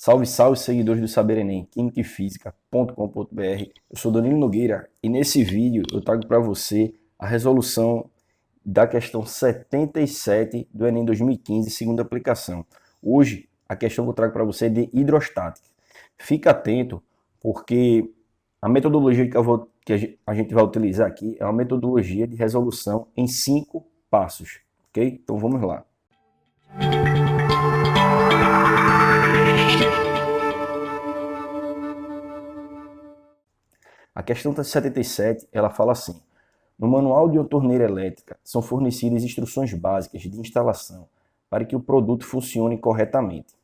Salve, salve, seguidores do Saber Enem, químicafísica.com.br. Eu sou Danilo Nogueira e nesse vídeo eu trago para você a resolução da questão 77 do Enem 2015, segunda aplicação. Hoje, a questão que eu trago para você é de hidrostática. Fica atento, porque a metodologia que a gente vai utilizar aqui é uma metodologia de resolução em 5 passos, ok? Então vamos lá. A questão 77, ela fala assim: no manual de uma torneira elétrica são fornecidas instruções básicas de instalação para que o produto funcione corretamente.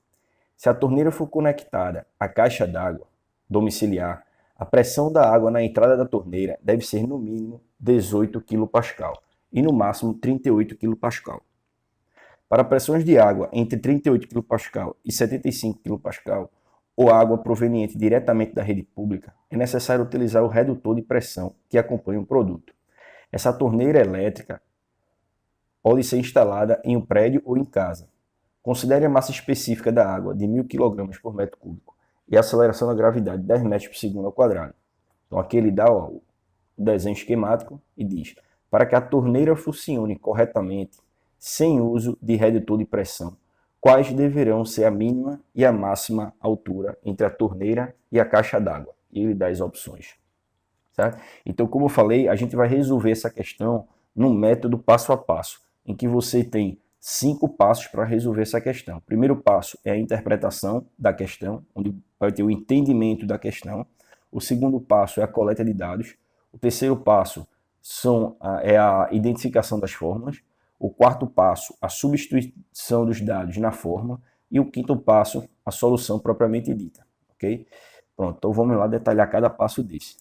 Se a torneira for conectada à caixa d'água domiciliar, a pressão da água na entrada da torneira deve ser no mínimo 18 kPa e no máximo 38 kPa. Para pressões de água entre 38 kPa e 75 kPa, ou água proveniente diretamente da rede pública, é necessário utilizar o redutor de pressão que acompanha o produto. Essa torneira elétrica pode ser instalada em um prédio ou em casa. Considere a massa específica da água de 1000 kg por metro cúbico e a aceleração da gravidade de 10 metros por segundo ao quadrado. Então aqui ele dá o desenho esquemático e diz: para que a torneira funcione corretamente, sem uso de redutor de pressão, quais deverão ser a mínima e a máxima altura entre a torneira e a caixa d'água? E ele dá as opções. Certo? Então, como eu falei, a gente vai resolver essa questão num método passo a passo, em que você tem 5 passos para resolver essa questão. O primeiro passo é a interpretação da questão, onde vai ter o entendimento da questão. O segundo passo é a coleta de dados. O terceiro passo é a identificação das fórmulas. O quarto passo, a substituição dos dados na fórmula. E o quinto passo, a solução propriamente dita. Ok? Pronto, então vamos lá detalhar cada passo desse.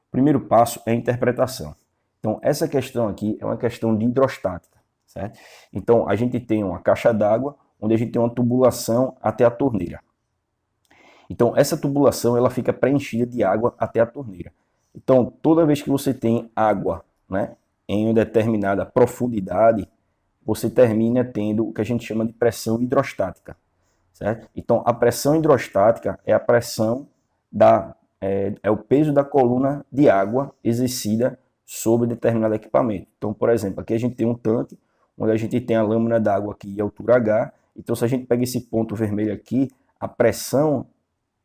O primeiro passo é a interpretação. Então, essa questão aqui é uma questão de hidrostática. Certo? Então, a gente tem uma caixa d'água, onde a gente tem uma tubulação até a torneira. Então, essa tubulação ela fica preenchida de água até a torneira. Então, toda vez que você tem água, né, em uma determinada profundidade, você termina tendo o que a gente chama de pressão hidrostática. Certo? Então, a pressão hidrostática é a pressão é o peso da coluna de água exercida sobre determinado equipamento. Então, por exemplo, aqui a gente tem um tanque, onde a gente tem a lâmina d'água aqui em altura H. Então, se a gente pega esse ponto vermelho aqui, a pressão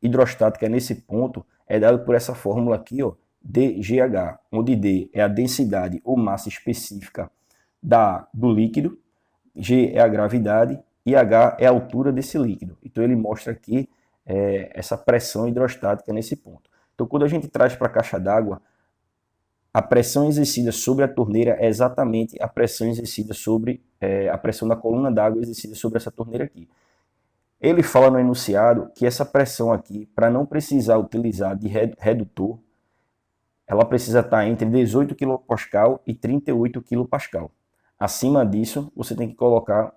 hidrostática nesse ponto é dada por essa fórmula aqui, ó, dGH, onde D é a densidade ou massa específica do líquido, G é a gravidade e H é a altura desse líquido. Então, ele mostra aqui essa pressão hidrostática nesse ponto. Então, quando a gente traz para a caixa d'água, a pressão exercida sobre a torneira é exatamente a pressão exercida sobre a pressão da coluna d'água exercida sobre essa torneira aqui. Ele fala no enunciado que essa pressão aqui, para não precisar utilizar de redutor, ela precisa estar entre 18 kPa e 38 kPa. Acima disso, você tem que colocar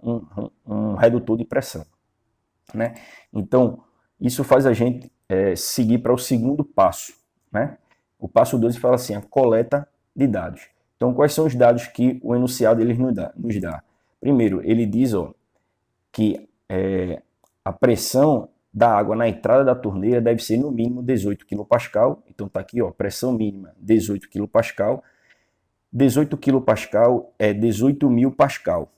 um redutor de pressão. Né? Então, isso faz a gente seguir para o segundo passo. Né? O passo 2 fala assim, a coleta de dados. Então, quais são os dados que o enunciado ele nos dá? Primeiro, ele diz que a pressão da água na entrada da torneira deve ser no mínimo 18 kPa. Então, está aqui, pressão mínima 18 kPa. 18 kPa é 18.000 pascal.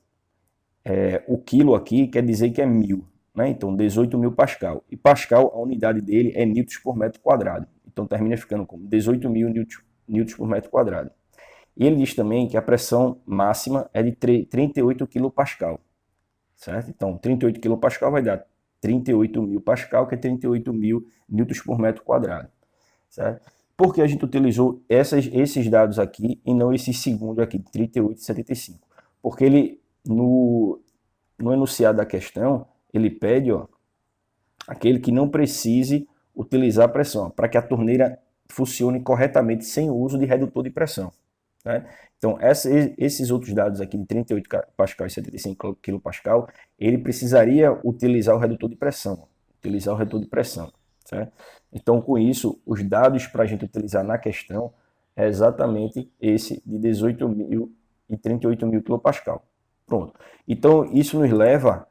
O quilo aqui quer dizer que é 1000. Né? Então, 18.000 pascal. E pascal, a unidade dele é newtons por metro quadrado. Então, termina ficando como 18.000 newtons por metro quadrado. E ele diz também que a pressão máxima é de 38 kPa. Certo? Então, 38 kPa vai dar 38.000 pascal, que é 38.000 newtons por metro quadrado. Certo? Por que a gente utilizou esses dados aqui e não esse segundo aqui, 38 e 75? Porque ele, no enunciado da questão, ele pede aquele que não precise utilizar a pressão, para que a torneira funcione corretamente sem o uso de redutor de pressão. Né? Então, esses outros dados aqui de 38 pascal e 75 kPa, ele precisaria utilizar o redutor de pressão. Certo? Então, com isso, os dados para a gente utilizar na questão é exatamente esse de 18.000 e 38.000 kPa. Pronto. Então, isso nos leva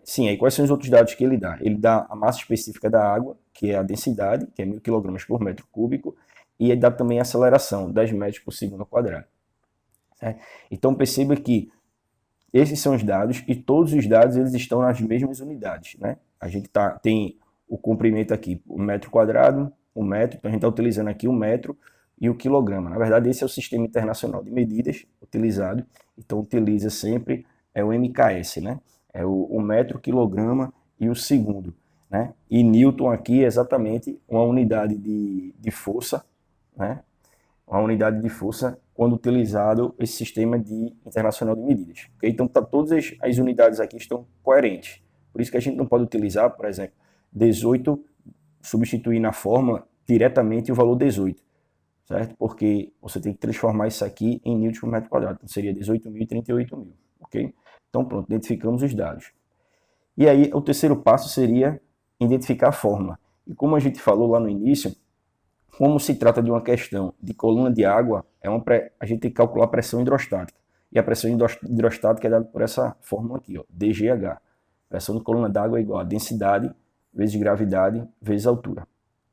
Sim, aí quais são os outros dados que ele dá? Ele dá a massa específica da água, que é a densidade, que é 1.000 kg por metro cúbico, e ele dá também a aceleração, 10 metros por segundo ao quadrado. Certo? Então perceba que esses são os dados e todos os dados eles estão nas mesmas unidades. Né? A gente tem o comprimento aqui, o metro quadrado, o metro, então a gente está utilizando aqui o metro e o quilograma. Na verdade, esse é o Sistema Internacional de Medidas utilizado, então utiliza sempre o MKS, né? É o metro, quilograma e o segundo. Né? E Newton aqui é exatamente uma unidade de força, né? Uma unidade de força quando utilizado esse sistema internacional de medidas. Okay? Então, todas as unidades aqui estão coerentes. Por isso que a gente não pode utilizar, por exemplo, 18, substituir na fórmula diretamente o valor 18, certo? Porque você tem que transformar isso aqui em newton por metro quadrado. Então, seria 18.000 e 38.000, ok? Então, pronto, identificamos os dados. E aí, o terceiro passo seria identificar a fórmula. E como a gente falou lá no início, como se trata de uma questão de coluna de água, a gente tem que calcular a pressão hidrostática. E a pressão hidrostática é dada por essa fórmula aqui, ó, DGH. Pressão de coluna d'água é igual a densidade vezes gravidade vezes altura.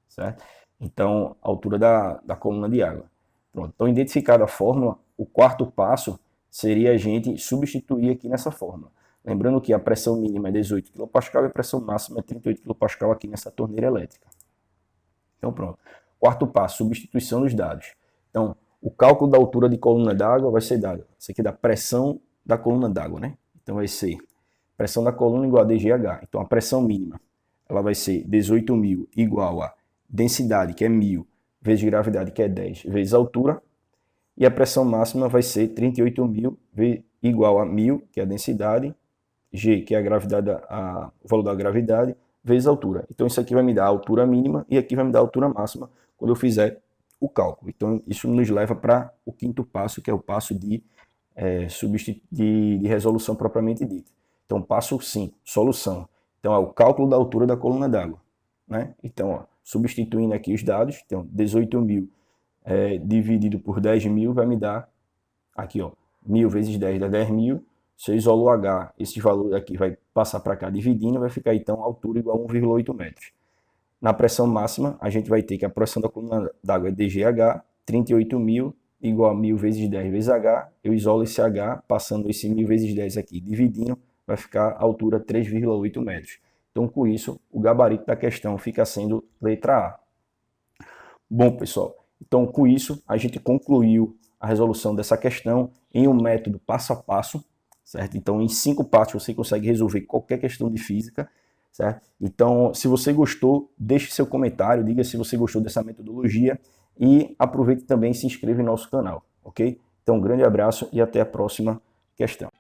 Certo? Então, a altura da coluna de água. Pronto. Então, identificada a fórmula, o quarto passo seria a gente substituir aqui nessa fórmula. Lembrando que a pressão mínima é 18 kPa e a pressão máxima é 38 kPa aqui nessa torneira elétrica. Então, pronto. Quarto passo, substituição dos dados. Então, o cálculo da altura de coluna d'água vai ser dado. Isso aqui é da pressão da coluna d'água, né? Então, vai ser pressão da coluna igual a DGH. Então, a pressão mínima ela vai ser 18.000 igual a densidade, que é 1.000, vezes gravidade, que é 10, vezes altura. E a pressão máxima vai ser 38.000 igual a 1.000, que é a densidade, G, que é a gravidade, o valor da gravidade, vezes a altura. Então, isso aqui vai me dar a altura mínima e aqui vai me dar a altura máxima quando eu fizer o cálculo. Então, isso nos leva para o quinto passo, que é o passo de resolução propriamente dita. Então, passo 5, solução. Então, é o cálculo da altura da coluna d'água. Né? Então, ó, substituindo aqui os dados, então 18.000 dividido por 10.000 vai me dar, aqui, ó, 1.000 vezes 10 dá 10.000. Se eu isolo o H, esse valor aqui vai passar para cá dividindo, vai ficar então a altura igual a 1,8 metros. Na pressão máxima, a gente vai ter que a pressão da coluna d'água é DGH, 38.000 igual a 1.000 vezes 10 vezes H. Eu isolo esse H, passando esse 1.000 vezes 10 aqui, dividindo, vai ficar a altura 3,8 metros. Então, com isso, o gabarito da questão fica sendo letra A. Bom, pessoal, então com isso a gente concluiu a resolução dessa questão em um método passo a passo, certo? Então, em 5 passos você consegue resolver qualquer questão de física, certo? Então, se você gostou, deixe seu comentário, diga se você gostou dessa metodologia e aproveite também e se inscreva em nosso canal, ok? Então, um grande abraço e até a próxima questão.